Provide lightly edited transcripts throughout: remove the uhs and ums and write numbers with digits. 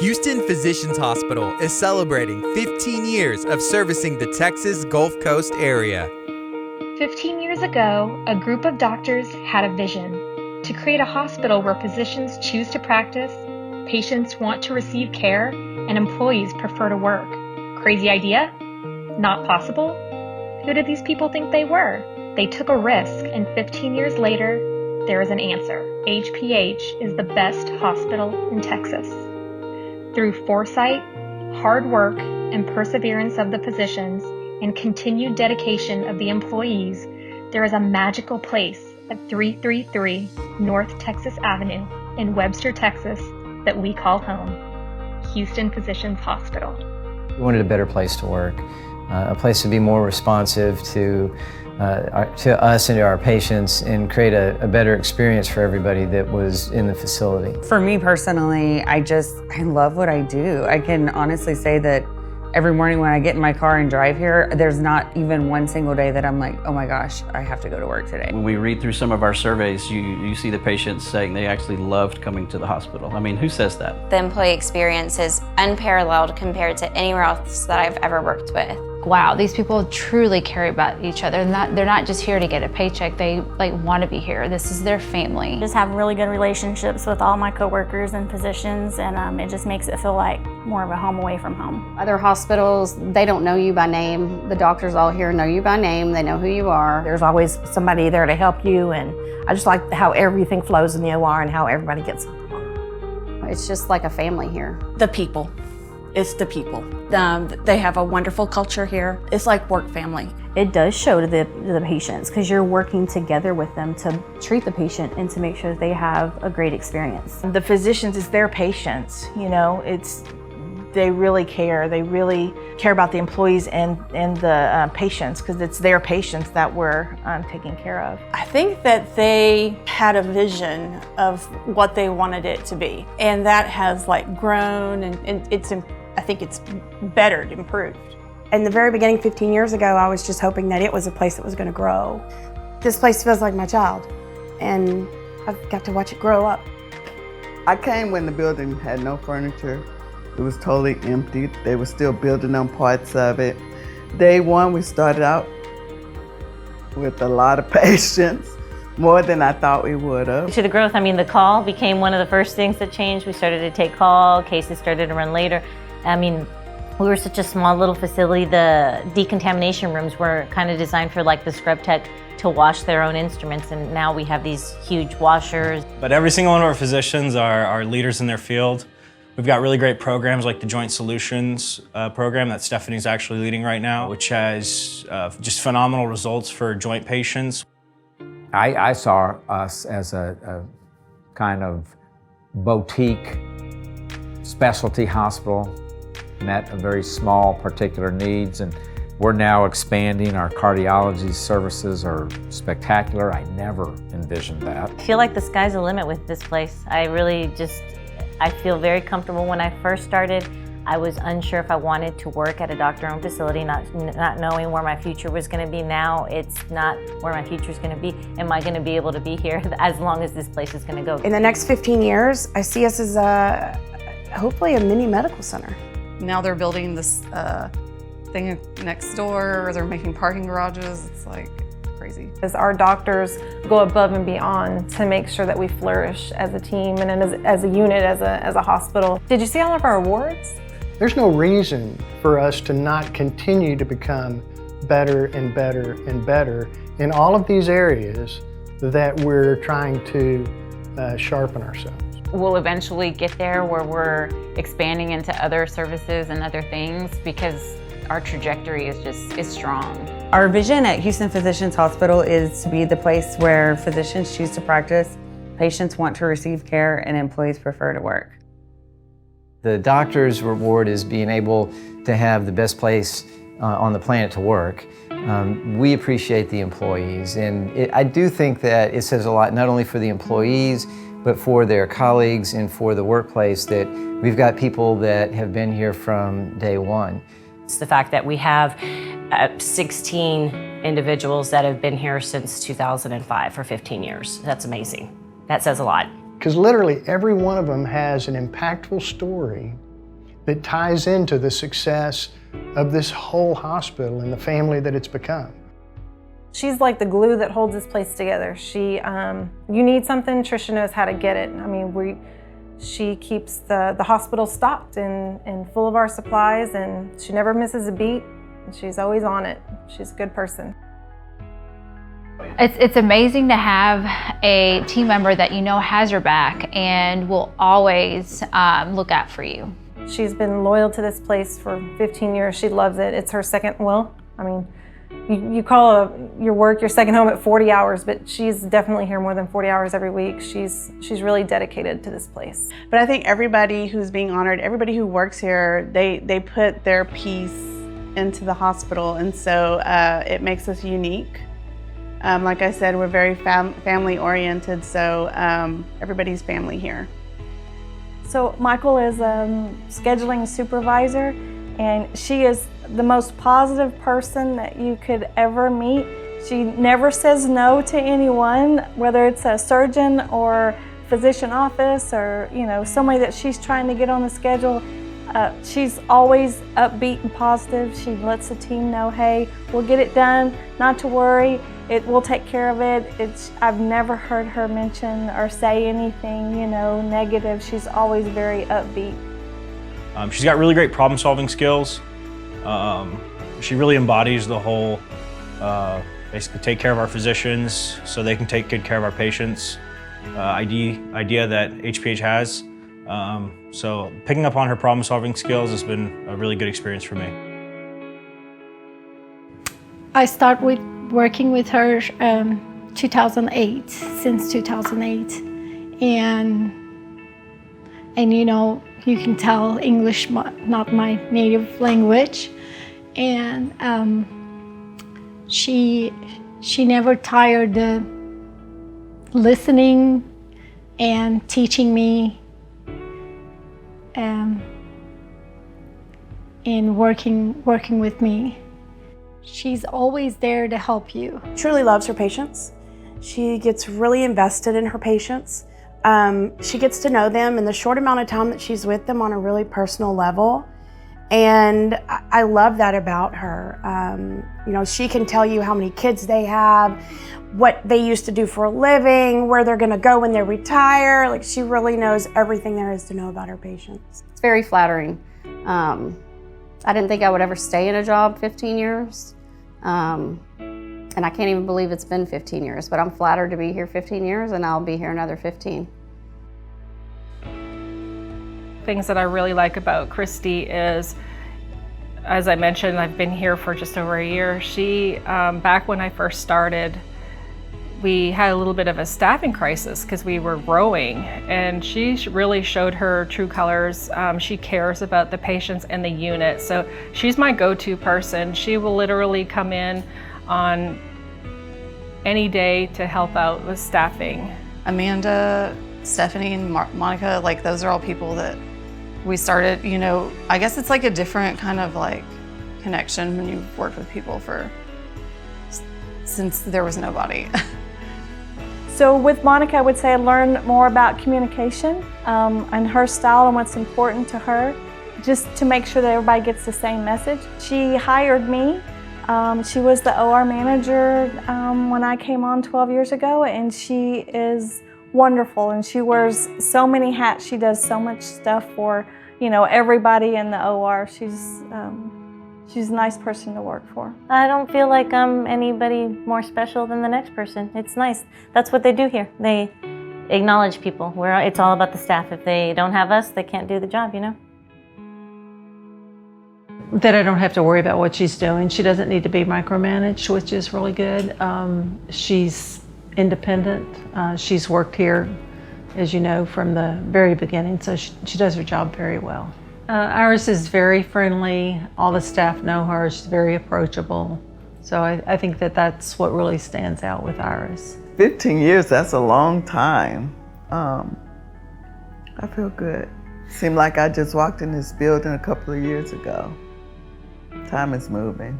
Houston Physicians Hospital is celebrating 15 years of servicing the Texas Gulf Coast area. 15 years ago, a group of doctors had a vision to create a hospital where physicians choose to practice, patients want to receive care, and employees prefer to work. Crazy idea? Not possible? Who did these people think they were? They took a risk, and 15 years later, there is an answer. HPH is the best hospital in Texas. Through foresight, hard work, and perseverance of the physicians, and continued dedication of the employees, there is a magical place at 333 North Texas Avenue in Webster, Texas, that we call home, Houston Physicians Hospital. We wanted a better place to work, a place to be more responsive to us and to our patients, and create a better experience for everybody that was in the facility. For me personally, I love what I do. I can honestly say that every morning when I get in my car and drive here, there's not even one single day that I'm like, oh my gosh, I have to go to work today. When we read through some of our surveys, you see the patients saying they actually loved coming to the hospital. I mean, who says that? The employee experience is unparalleled compared to anywhere else that I've ever worked with. Wow, these people truly care about each other. They're not just here to get a paycheck. They want to be here. This is their family. Just have really good relationships with all my coworkers and physicians, and it just makes it feel like more of a home away from home. Other hospitals, they don't know you by name. The doctors all here know you by name. They know who you are. There's always somebody there to help you, and I just like how everything flows in the OR and how everybody gets along. It's just like a family here. The people. It's the people. They have a wonderful culture here. It's like work family. It does show to the patients because you're working together with them to treat the patient and to make sure that they have a great experience. The physicians is their patients, they really care. They really care about the employees and the patients, because it's their patients that we're taking care of. I think that they had a vision of what they wanted it to be, and that has grown, and I think it's bettered, improved. In the very beginning, 15 years ago, I was just hoping that it was a place that was going to grow. This place feels like my child, and I've got to watch it grow up. I came when the building had no furniture. It was totally empty. They were still building on parts of it. Day one, we started out with a lot of patience, more than I thought we would have. To the growth, the call became one of the first things that changed. We started to take call, cases started to run later. We were such a small little facility. The decontamination rooms were kind of designed for the scrub tech to wash their own instruments, and now we have these huge washers. But every single one of our physicians are leaders in their field. We've got really great programs like the Joint Solutions program that Stephanie's actually leading right now, which has just phenomenal results for joint patients. I saw us as a kind of boutique specialty hospital, met a very small particular needs, and we're now expanding. Our cardiology services are spectacular. I never envisioned that. I feel like the sky's the limit with this place. I feel very comfortable. When I first started, I was unsure if I wanted to work at a doctor-owned facility, not knowing where my future was going to be. Now it's not where my future is going to be. Am I going to be able to be here as long as this place is going to go? In the next 15 years, I see us as hopefully a mini medical center. Now they're building this thing next door, or they're making parking garages. It's crazy. As our doctors go above and beyond to make sure that we flourish as a team and as a unit, as a hospital. Did you see all of our awards? There's no reason for us to not continue to become better and better and better in all of these areas that we're trying to sharpen ourselves. We'll eventually get there where we're expanding into other services and other things because our trajectory is strong. Our vision at Houston Physicians Hospital is to be the place where physicians choose to practice, patients want to receive care, and employees prefer to work. The doctor's reward is being able to have the best place on the planet to work. We appreciate the employees, and I do think that it says a lot not only for the employees, but for their colleagues and for the workplace that we've got people that have been here from day one. It's the fact that we have 16 individuals that have been here since 2005 for 15 years. That's amazing. That says a lot. Because literally every one of them has an impactful story that ties into the success of this whole hospital and the family that it's become. She's like the glue that holds this place together. You need something, Trisha knows how to get it. I mean, she keeps the hospital stocked and full of our supplies, and she never misses a beat. And she's always on it. She's a good person. It's amazing to have a team member that you know has your back and will always look out for you. She's been loyal to this place for 15 years. She loves it. It's her second, well, I mean, you call your work your second home at 40 hours, but she's definitely here more than 40 hours every week. She's really dedicated to this place. But I think everybody who's being honored, everybody who works here, they put their piece into the hospital, and so it makes us unique. Like I said, we're very family oriented, so everybody's family here. So Michael is a scheduling supervisor, and she is the most positive person that you could ever meet. She never says no to anyone, whether it's a surgeon or physician office or somebody that she's trying to get on the schedule. She's always upbeat and positive. She lets the team know, hey, we'll get it done, not to worry, we'll take care of it. I've never heard her mention or say anything, negative. She's always very upbeat. She's got really great problem-solving skills. She really embodies the whole, basically take care of our physicians so they can take good care of our patients idea that HPH has. So picking up on her problem-solving skills has been a really good experience for me. I started working with her 2008, since 2008, and you can tell English not my native language, and she never tired of listening and teaching me and working with me. She's always there to help you. Truly loves her patients. She gets really invested in her patients. She gets to know them in the short amount of time that she's with them on a really personal level. And I love that about her. She can tell you how many kids they have, what they used to do for a living, where they're gonna go when they retire. Like, she really knows everything there is to know about her patients. It's very flattering. I didn't think I would ever stay in a job 15 years. And I can't even believe it's been 15 years, but I'm flattered to be here 15 years, and I'll be here another 15. Things that I really like about Christy is, as I mentioned, I've been here for just over a year. She, back when I first started, we had a little bit of a staffing crisis because we were growing, and she really showed her true colors. She cares about the patients and the unit, so she's my go-to person. She will literally come in on any day to help out with staffing. Amanda, Stephanie, and Monica, like, those are all people that we started, I guess it's like a different kind of like connection when you've worked with people since there was nobody. So with Monica, I would say I learned more about communication and her style and what's important to her, just to make sure that everybody gets the same message. She hired me. She was the OR manager when I came on 12 years ago, and she is wonderful, and she wears so many hats. She does so much stuff for, everybody in the OR. She's a nice person to work for. I don't feel like I'm anybody more special than the next person. It's nice. That's what they do here. They acknowledge people. It's all about the staff. If they don't have us, they can't do the job, That I don't have to worry about what she's doing. She doesn't need to be micromanaged, which is really good. She's independent. She's worked here, as you know, from the very beginning, so she does her job very well. Iris is very friendly. All the staff know her. She's very approachable. So I think that's what really stands out with Iris. 15 years, that's a long time. I feel good. Seemed like I just walked in this building a couple of years ago. Time is moving.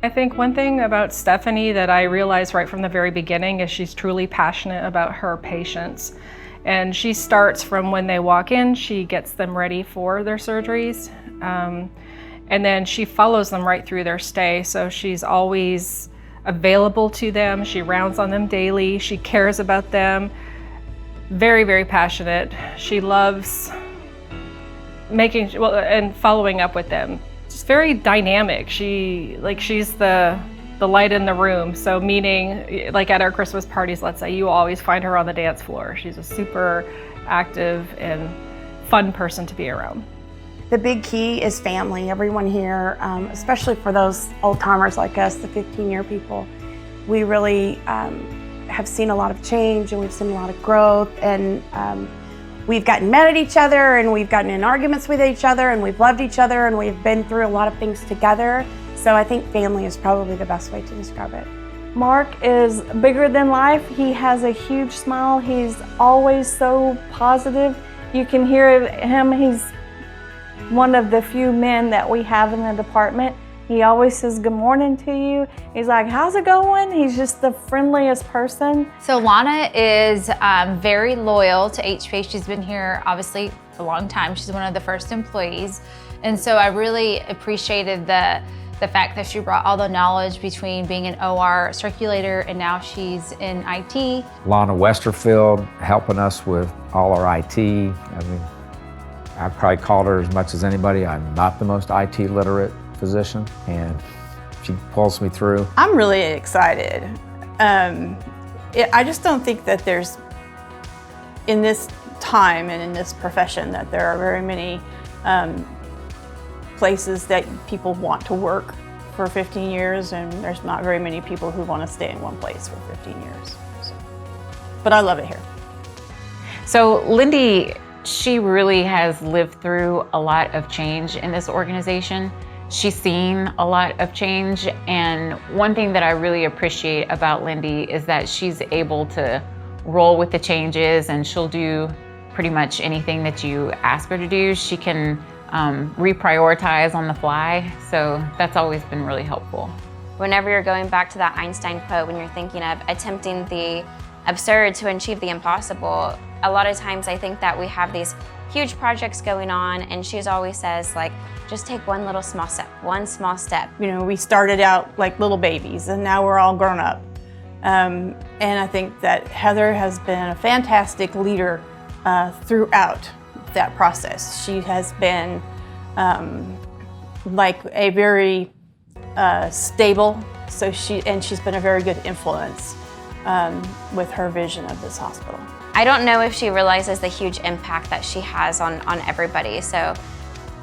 I think one thing about Stephanie that I realized right from the very beginning is she's truly passionate about her patients. And she starts from when they walk in, she gets them ready for their surgeries. And then she follows them right through their stay. So she's always available to them. She rounds on them daily. She cares about them. Very, very passionate. She loves and following up with them. Just very dynamic. She's the light in the room. So meaning, like at our Christmas parties, let's say, you always find her on the dance floor. She's a super active and fun person to be around. The big key is family. Everyone here, especially for those old timers like us, the 15-year people, we really have seen a lot of change, and we've seen a lot of growth, and we've gotten mad at each other, and we've gotten in arguments with each other, and we've loved each other, and we've been through a lot of things together. So I think family is probably the best way to describe it. Mark is bigger than life. He has a huge smile. He's always so positive. You can hear him. He's one of the few men that we have in the department. He always says good morning to you. He's like, how's it going? He's just the friendliest person. So Lana is very loyal to HPA. She's been here obviously a long time. She's one of the first employees. And so I really appreciated the fact that she brought all the knowledge between being an OR circulator and now she's in IT. Lana Westerfield helping us with all our IT. I mean, I probably called her as much as anybody. I'm not the most IT literate physician, and she pulls me through. I'm really excited. I just don't think that there's, in this time and in this profession, that there are very many places that people want to work for 15 years, and there's not very many people who want to stay in one place for 15 years. So. But I love it here. So Lindy, she really has lived through a lot of change in this organization. She's seen a lot of change, and one thing that I really appreciate about Lindy is that she's able to roll with the changes, and she'll do pretty much anything that you ask her to do. She can reprioritize on the fly, so that's always been really helpful. Whenever you're going back to that Einstein quote, when you're thinking of attempting the absurd to achieve the impossible, a lot of times I think that we have these huge projects going on, and she always says, like, just take one little small step, one small step. You know, we started out like little babies, and now we're all grown up. And I think that Heather has been a fantastic leader throughout that process. She has been like a very stable, she's been a very good influence with her vision of this hospital. I don't know if she realizes the huge impact that she has on everybody. So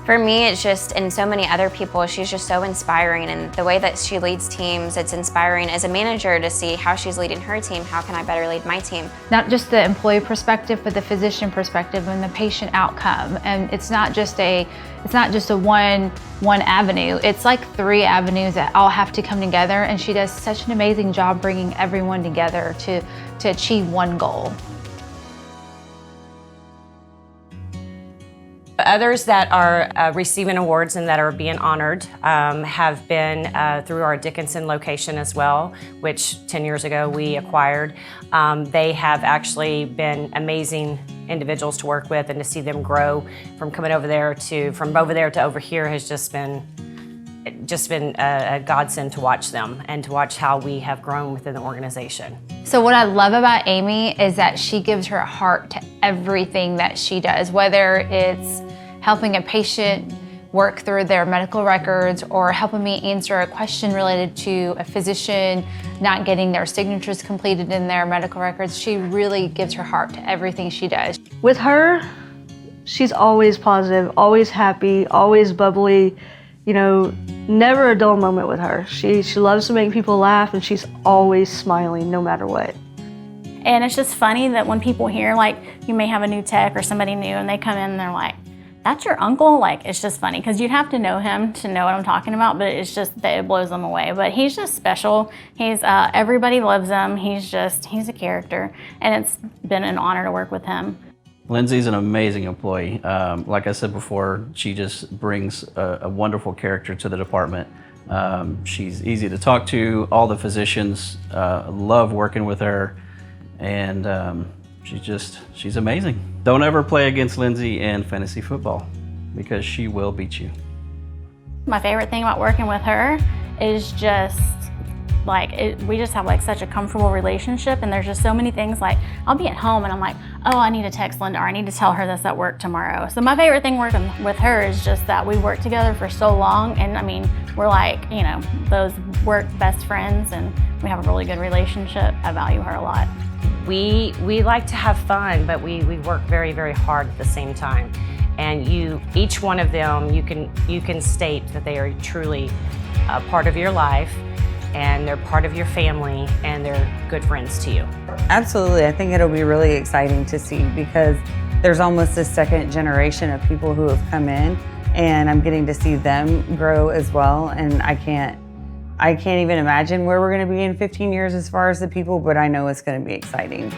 for me, it's just, and so many other people, she's just so inspiring. And the way that she leads teams, it's inspiring as a manager to see how she's leading her team. How can I better lead my team? Not just the employee perspective, but the physician perspective and the patient outcome. And it's not just a one avenue. It's like 3 avenues that all have to come together. And she does such an amazing job bringing everyone together to achieve one goal. Others that are receiving awards and that are being honored have been through our Dickinson location as well, which 10 years ago we acquired. They have actually been amazing individuals to work with, and to see them grow from over there to over here has just been a godsend to watch them and to watch how we have grown within the organization. So what I love about Amy is that she gives her heart to everything that she does, whether it's helping a patient work through their medical records or helping me answer a question related to a physician not getting their signatures completed in their medical records. She really gives her heart to everything she does. With her, she's always positive, always happy, always bubbly. You know, never a dull moment with her. She loves to make people laugh, and she's always smiling no matter what. And it's just funny that when people hear, like, you may have a new tech or somebody new and they come in and they're like, that's your uncle? Like, it's just funny because you'd have to know him to know what I'm talking about, but it's just that it blows them away. But he's just special. He's, everybody loves him. He's a character, and it's been an honor to work with him. Lindsey's an amazing employee. Like I said before, she just brings a wonderful character to the department. She's easy to talk to. All the physicians love working with her, and she's amazing. Don't ever play against Lindsey in fantasy football because she will beat you. My favorite thing about working with her is just like, we just have like such a comfortable relationship, and there's just so many things. Like, I'll be at home and I'm like, oh, I need to text Linda, or I need to tell her this at work tomorrow. So my favorite thing working with her is just that we work together for so long, and I mean, we're like, you know, those work best friends, and we have a really good relationship. I value her a lot. We like to have fun, but we work very, very hard at the same time. And each one of them, you can state that they are truly a part of your life, and they're part of your family, and they're good friends to you. Absolutely. I think it'll be really exciting to see, because there's almost a second generation of people who have come in, and I'm getting to see them grow as well. And I can't even imagine where we're going to be in 15 years as far as the people, but I know it's going to be exciting.